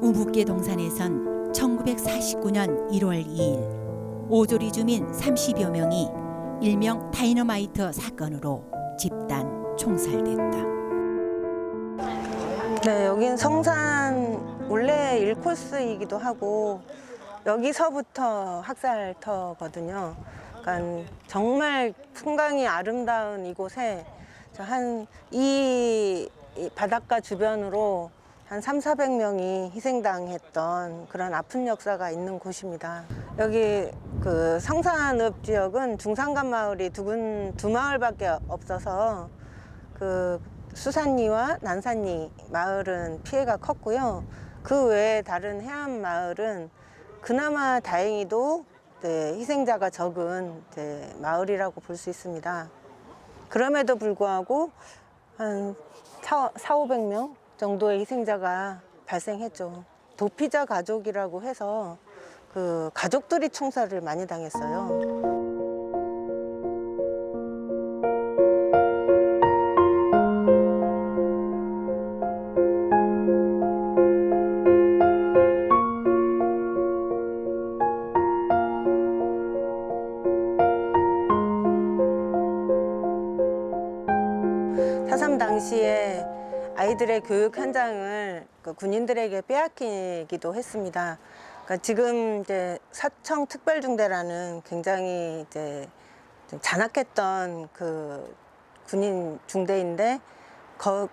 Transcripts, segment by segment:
우묵계 동산에선 1949년 1월 2일 오조리 주민 30여 명이 일명 다이너마이트 사건으로 집단 총살됐다. 네, 여긴 성산 원래 1코스이기도 하고 여기서부터 학살터거든요. 그러니까 정말 풍광이 아름다운 이곳에 이 바닷가 주변으로 한 300~400명이 희생당했던 그런 아픈 역사가 있는 곳입니다. 여기 그 성산읍 지역은 중산간 마을이 두 마을밖에 없어서 그 수산리와 난산리 마을은 피해가 컸고요. 그 외에 다른 해안 마을은 그나마 다행히도 희생자가 적은 마을이라고 볼 수 있습니다. 그럼에도 불구하고 한 400~500명 정도의 희생자가 발생했죠. 도피자 가족이라고 해서 그 가족들이 총살을 많이 당했어요. 사.3 당시에 아이들의 교육 현장을 군인들에게 빼앗기기도 했습니다. 그러니까 지금 서청 특별중대라는 굉장히 좀 잔악했던 그 군인 중대인데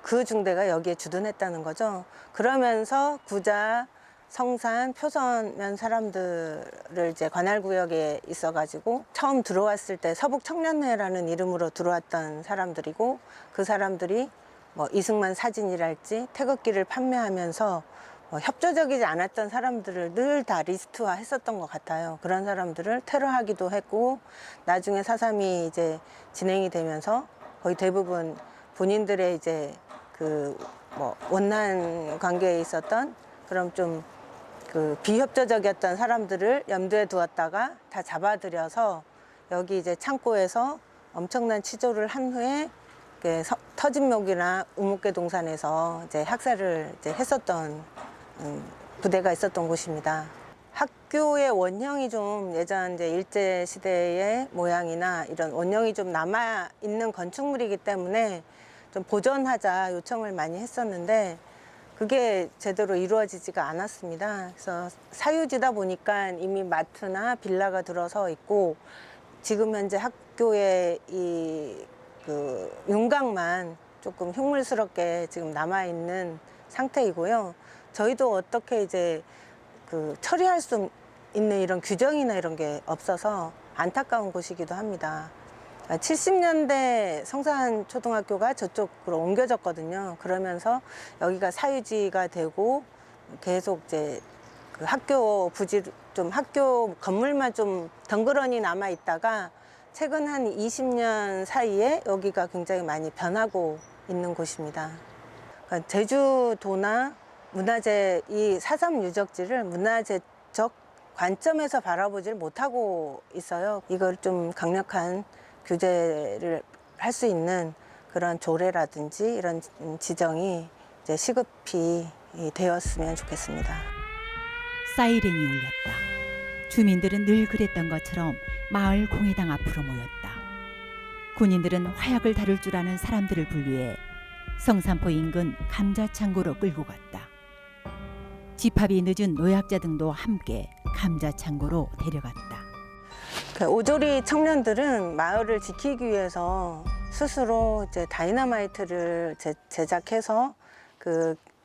그 중대가 여기에 주둔했다는 거죠. 그러면서 구자, 성산, 표선면 사람들을 관할구역에 있어가지고 처음 들어왔을 때 서북청년회라는 이름으로 들어왔던 사람들이고 그 사람들이 이승만 사진이랄지 태극기를 판매하면서 협조적이지 않았던 사람들을 늘 다 리스트화 했었던 것 같아요. 그런 사람들을 테러하기도 했고 나중에 4.3이 진행이 되면서 거의 대부분 본인들의 원난 관계에 있었던 그런 좀 비협조적이었던 사람들을 염두에 두었다가 다 잡아들여서 여기 창고에서 엄청난 치조를 한 후에 터진목이나 우묵계 동산에서 학살을 했었던 부대가 있었던 곳입니다. 학교의 원형이 좀 예전 일제 시대의 모양이나 이런 원형이 좀 남아 있는 건축물이기 때문에 좀 보존하자 요청을 많이 했었는데 그게 제대로 이루어지지가 않았습니다. 그래서 사유지다 보니까 이미 마트나 빌라가 들어서 있고 지금 현재 학교의 그 윤곽만 조금 흉물스럽게 지금 남아 있는 상태이고요. 저희도 어떻게 처리할 수 있는 이런 규정이나 이런 게 없어서 안타까운 곳이기도 합니다. 70년대 성산초등학교가 저쪽으로 옮겨졌거든요. 그러면서 여기가 사유지가 되고 계속 그 학교 부지 학교 건물만 좀 덩그러니 남아 있다가 최근 한 20년 사이에 여기가 굉장히 많이 변하고 있는 곳입니다. 그러니까 제주도나 문화재 이 4.3 유적지를 문화재적 관점에서 바라보질 못하고 있어요. 이걸 좀 강력한 규제를 할 수 있는 그런 조례라든지 이런 지정이 시급히 되었으면 좋겠습니다. 사이렌이 울렸다. 주민들은 늘 그랬던 것처럼 마을 공회당 앞으로 모였다. 군인들은 화약을 다룰 줄 아는 사람들을 분류해 성산포 인근 감자창고로 끌고 갔다. 집합이 늦은 노약자 등도 함께 감자창고로 데려갔다. 오조리 청년들은 마을을 지키기 위해서 스스로 다이너마이트를 제작해서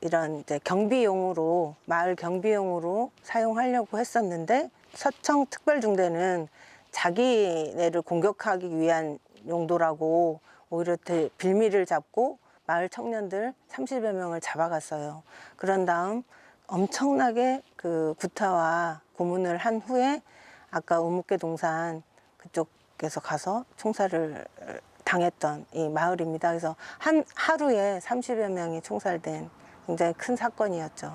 이런 경비용으로 마을 경비용으로 사용하려고 했었는데 서청 특별중대는 자기네를 공격하기 위한 용도라고 오히려 빌미를 잡고 마을 청년들 30여 명을 잡아갔어요. 그런 다음 엄청나게 구타와 고문을 한 후에 아까 우묵계 동산 그쪽에서 가서 총살을 당했던 이 마을입니다. 그래서 하루에 30여 명이 총살된 굉장히 큰 사건이었죠.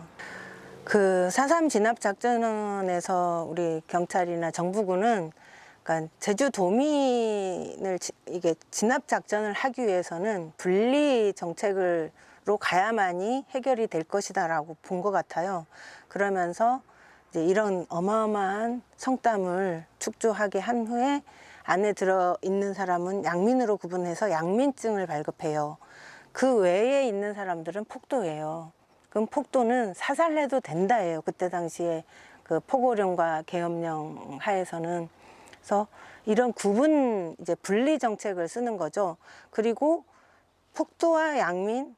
그 4.3 진압작전에서 우리 경찰이나 정부군은 그러니까 제주도민을 진압작전을 하기 위해서는 분리 정책으로 가야만이 해결이 될 것이다라고 본 것 같아요. 그러면서 이제 이런 어마어마한 성땀을 축조하게 한 후에 안에 들어 있는 사람은 양민으로 구분해서 양민증을 발급해요. 그 외에 있는 사람들은 폭도예요. 그럼 폭도는 사살해도 된다예요. 그때 당시에 그 포고령과 계엄령 하에서는. 그래서 이런 구분 이제 분리 정책을 쓰는 거죠. 그리고 폭도와 양민,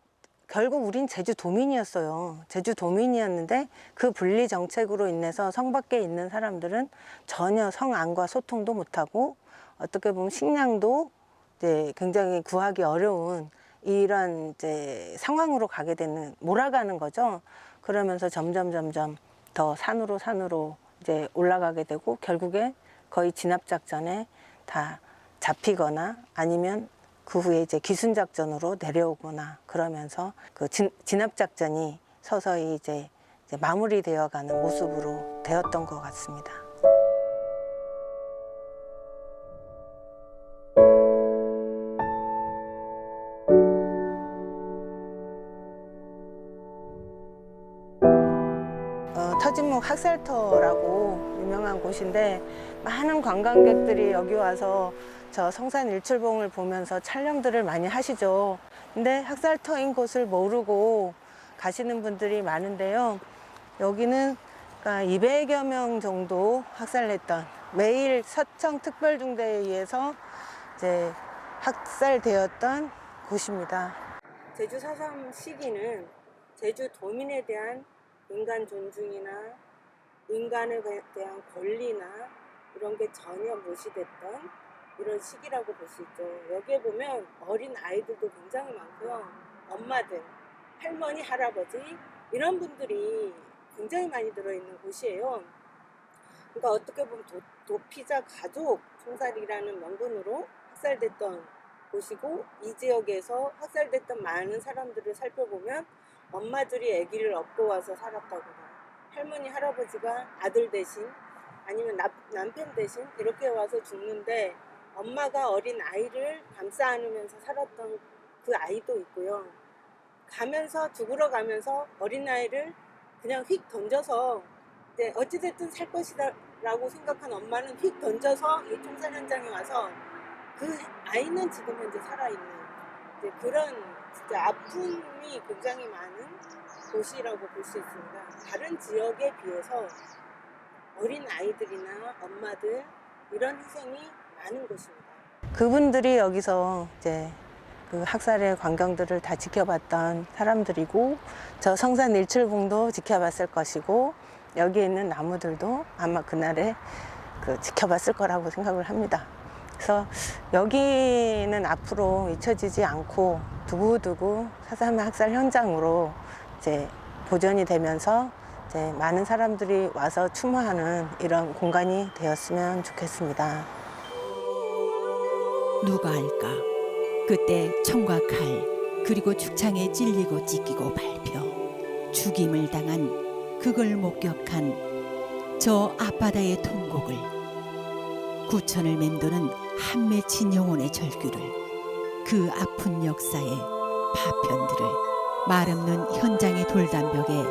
결국 우린 제주도민이었어요. 제주도민이었는데 그 분리 정책으로 인해서 성 밖에 있는 사람들은 전혀 성 안과 소통도 못하고 어떻게 보면 식량도 이제 굉장히 구하기 어려운 이런 이제 상황으로 가게 되는, 몰아가는 거죠. 그러면서 점점 더 산으로 이제 올라가게 되고 결국에 거의 진압작전에 다 잡히거나 아니면 그 후에 이제 기순작전으로 내려오거나 그러면서 그 진압작전이 서서히 이제 마무리되어 가는 모습으로 되었던 것 같습니다. 터진목 학살터라고 유명한 곳인데 많은 관광객들이 여기 와서 저 성산 일출봉을 보면서 촬영들을 많이 하시죠. 근데 학살터인 곳을 모르고 가시는 분들이 많은데요. 여기는 그러니까 200여 명 정도 학살했던, 매일 서청특별중대에 의해서 이제 학살되었던 곳입니다. 제주 4.3 시기는 제주도민에 대한 인간 존중이나 인간에 대한 권리나 이런 게 전혀 무시됐던 이런 시기라고 볼 수 있죠. 여기에 보면 어린 아이들도 굉장히 많고요. 엄마들, 할머니, 할아버지 이런 분들이 굉장히 많이 들어있는 곳이에요. 그러니까 어떻게 보면 도피자 가족 총살이라는 명분으로 학살됐던 곳이고, 이 지역에서 학살됐던 많은 사람들을 살펴보면 엄마들이 아기를 업고 와서 살았다거나 할머니 할아버지가 아들 대신 아니면 남편 대신 이렇게 와서 죽는데 엄마가 어린 아이를 감싸 안으면서 살았던 그 아이도 있고요. 가면서 죽으러 가면서 어린 아이를 그냥 휙 던져서 이제 어찌됐든 살 것이다 라고 생각한 엄마는 휙 던져서 이 총살 현장에 와서 그 아이는 지금 현재 살아있는 이제 그런 진짜 아픔이 굉장히 많은 곳이라고 볼 수 있습니다. 다른 지역에 비해서 어린 아이들이나 엄마들 이런 희생이 많은 곳입니다. 그분들이 여기서 이제 그 학살의 광경들을 다 지켜봤던 사람들이고, 저 성산 일출봉도 지켜봤을 것이고, 여기에 있는 나무들도 아마 그날에 지켜봤을 거라고 생각을 합니다. 그래서 여기는 앞으로 잊혀지지 않고 두고두고 4.3 학살 현장으로 이제 보존이 되면서 이제 많은 사람들이 와서 추모하는 이런 공간이 되었으면 좋겠습니다. 누가 알까? 그때 총과 칼 그리고 죽창에 찔리고 찢기고 밟혀 죽임을 당한 그걸 목격한 저 앞바다의 통곡을, 구천을 맴도는 한 맺힌 영혼의 절규를, 그 아픈 역사의 파편들을 말없는 현장의 돌담벽에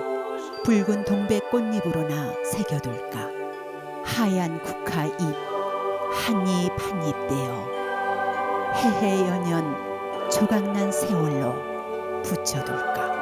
붉은 동백 꽃잎으로나 새겨둘까? 하얀 국화 잎 한 잎 한 잎 떼어 해해연연 조각난 세월로 붙여둘까?